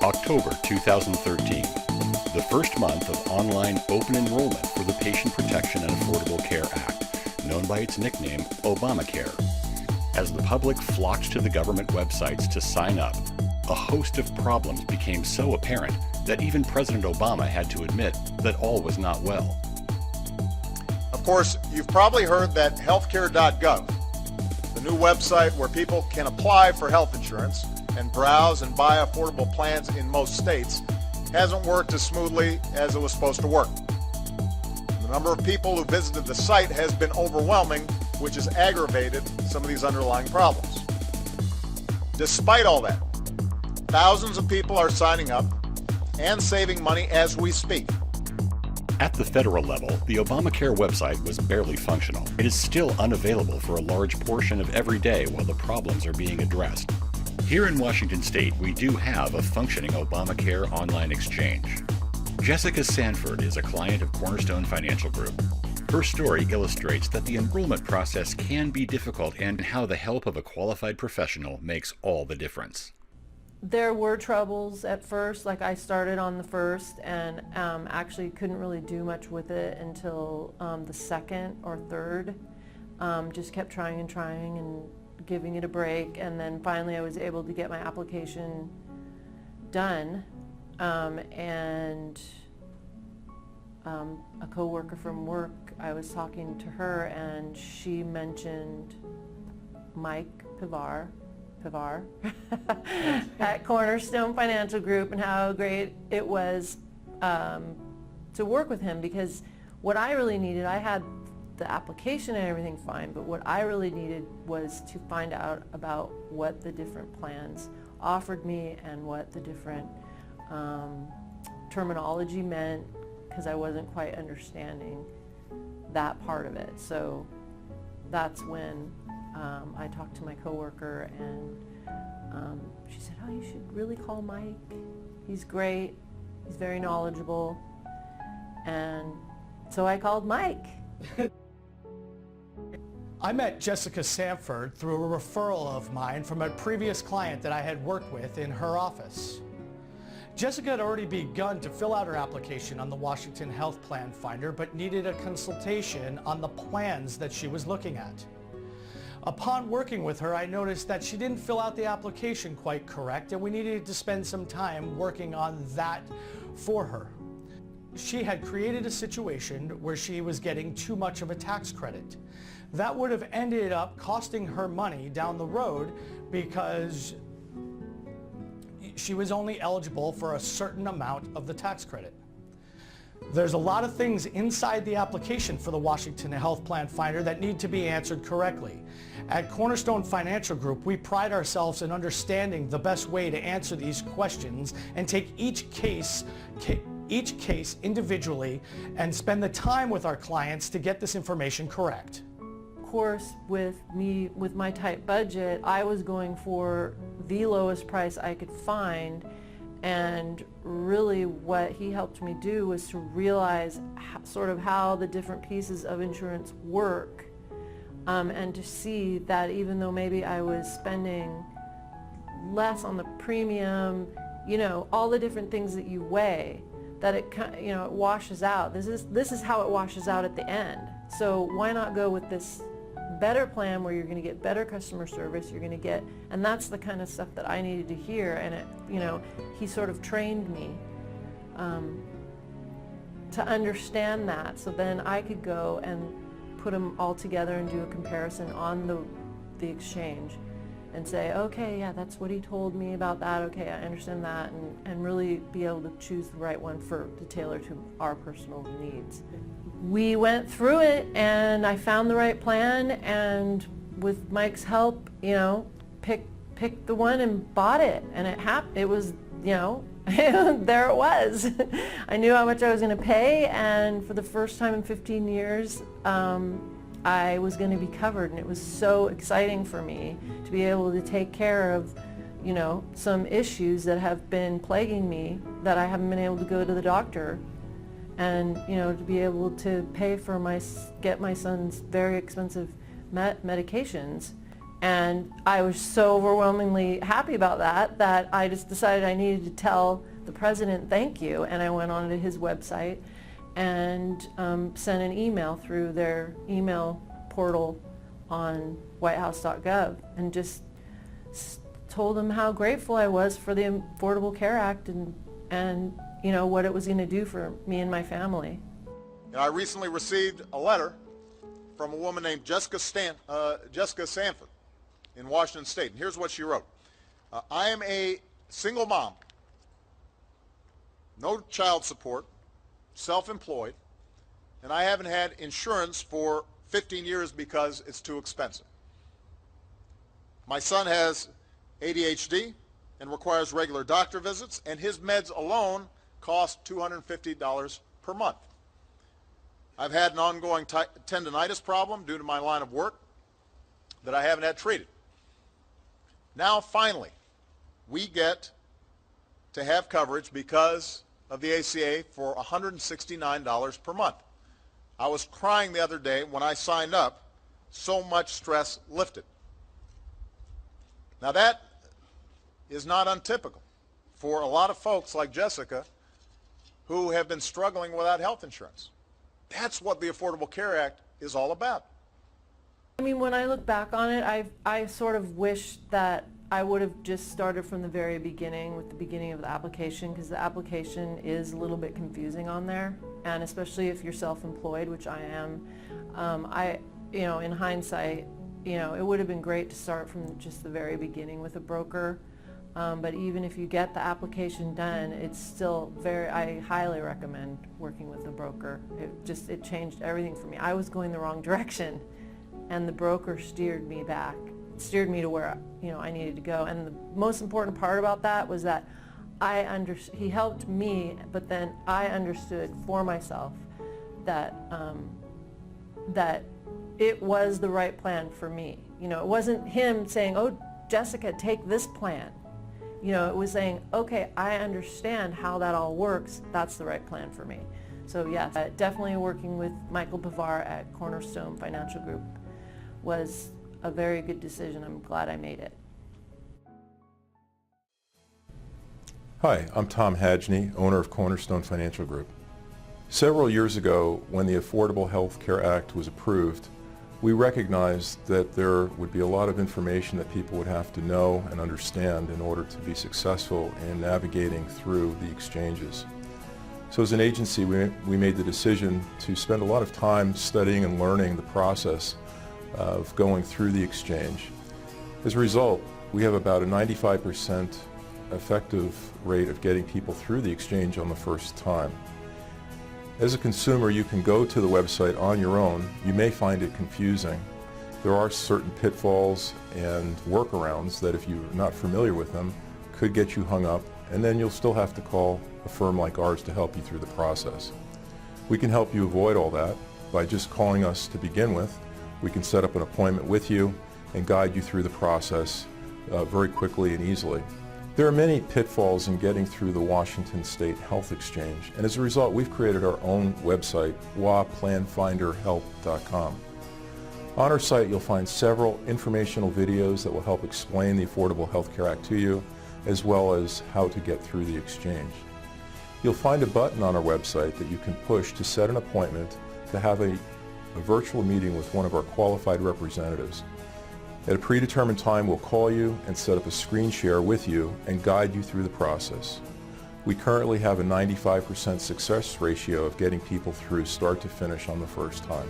October 2013, the first month of online open enrollment for the Patient Protection and Affordable Care Act, known by its nickname Obamacare. As the public flocked to the government websites to sign up, a host of problems became so apparent that even President Obama had to admit that all was not well. Of course, you've probably heard that healthcare.gov, the new website where people can apply for health insurance and browse and buy affordable plans in most states, hasn't worked as smoothly as it was supposed to work. The number of people who visited the site has been overwhelming, which has aggravated some of these underlying problems. Despite all that, thousands of people are signing up and saving money as we speak. At the federal level, the Obamacare website was barely functional. It is still unavailable for a large portion of every day while the problems are being addressed. Here in Washington State, we do have a functioning Obamacare online exchange. Jessica Sanford is a client of Cornerstone Financial Group. Her story illustrates that the enrollment process can be difficult and how the help of a qualified professional makes all the difference. There were troubles at first, like I started on the first and actually couldn't really do much with it until the second or third. Just kept trying and giving it a break, and then finally I was able to get my application done, and a coworker from work, I was talking to her and she mentioned Mike Pivar at Cornerstone Financial Group and how great it was to work with him, because what I really needed, I had the application and everything fine, but what I really needed was to find out about what the different plans offered me and what the different terminology meant, because I wasn't quite understanding that part of it. So that's when I talked to my coworker, and she said, "Oh, you should really call Mike. He's great. He's very knowledgeable." And so I called Mike. I met Jessica Sanford through a referral of mine from a previous client that I had worked with in her office. Jessica had already begun to fill out her application on the Washington Health Plan Finder, but needed a consultation on the plans that she was looking at. Upon working with her, I noticed that she didn't fill out the application quite correct, and we needed to spend some time working on that for her. She had created a situation where she was getting too much of a tax credit. That would have ended up costing her money down the road because she was only eligible for a certain amount of the tax credit. There's a lot of things inside the application for the Washington Health Plan Finder that need to be answered correctly. At Cornerstone Financial Group, we pride ourselves in understanding the best way to answer these questions and take each case individually and spend the time with our clients to get this information correct. Of course, with my tight budget, I was going for the lowest price I could find, and really what he helped me do was to realize sort of how the different pieces of insurance work, and to see that even though maybe I was spending less on the premium, all the different things that you weigh, that it washes out. This is how it washes out at the end. So why not go with this better plan where you're going to get better customer service, and that's the kind of stuff that I needed to hear, and he sort of trained me to understand that, so then I could go and put them all together and do a comparison on the exchange and say, okay, yeah, that's what he told me about that, okay, I understand that, and really be able to choose the right one to tailor to our personal needs. We went through it, and I found the right plan, and with Mike's help, picked the one and bought it, and it was, there it was. I knew how much I was going to pay, and for the first time in 15 years, I was going to be covered, and it was so exciting for me to be able to take care of, some issues that have been plaguing me, that I haven't been able to go to the doctor, and, to be able to pay for get my son's very expensive medications, And I was so overwhelmingly happy about that I just decided I needed to tell the president thank you, and I went onto his website and sent an email through their email portal on whitehouse.gov and just told him how grateful I was for the Affordable Care Act and you know what it was going to do for me and my family. And I recently received a letter from a woman named Jessica Sanford in Washington State. And here's what she wrote. I am a single mom, no child support, self-employed, and I haven't had insurance for 15 years because it's too expensive. My son has ADHD and requires regular doctor visits, and his meds alone cost $250 per month. I've had an ongoing tendinitis problem due to my line of work that I haven't had treated. Now, finally, we get to have coverage because of the ACA for $169 per month. I was crying the other day when I signed up, so much stress lifted. Now that is not untypical for a lot of folks like Jessica who have been struggling without health insurance. That's what the Affordable Care Act is all about. I mean, when I look back on it, I sort of wish that I would have just started from the very beginning with the beginning of the application, because the application is a little bit confusing on there, and especially if you're self-employed, which I am. In hindsight, it would have been great to start from just the very beginning with a broker. But even if you get the application done, it's still I highly recommend working with a broker. It changed everything for me. I was going the wrong direction, and the broker steered me to where I needed to go. And the most important part about that was that he helped me, but then I understood for myself that it was the right plan for me. It wasn't him saying, "Oh, Jessica, take this plan." It was saying, "Okay, I understand how that all works. That's the right plan for me." So yes, definitely working with Michael Pavar at Cornerstone Financial Group was a very good decision. I'm glad I made it. Hi, I'm Tom Hadjney, owner of Cornerstone Financial Group. Several years ago, when the Affordable Health Care Act was approved, we recognized that there would be a lot of information that people would have to know and understand in order to be successful in navigating through the exchanges. So as an agency, we made the decision to spend a lot of time studying and learning the process of going through the exchange. As a result, we have about a 95% effective rate of getting people through the exchange on the first time. As a consumer, you can go to the website on your own. You may find it confusing. There are certain pitfalls and workarounds that, if you're not familiar with them, could get you hung up, and then you'll still have to call a firm like ours to help you through the process. We can help you avoid all that by just calling us to begin with. We can set up an appointment with you and guide you through the process very quickly and easily. There are many pitfalls in getting through the Washington State Health Exchange, and as a result, we've created our own website, waplanfinderhelp.com. On our site, you'll find several informational videos that will help explain the Affordable Health Care Act to you, as well as how to get through the exchange. You'll find a button on our website that you can push to set an appointment to have a virtual meeting with one of our qualified representatives. At a predetermined time, we'll call you and set up a screen share with you and guide you through the process. We currently have a 95% success ratio of getting people through start to finish on the first time.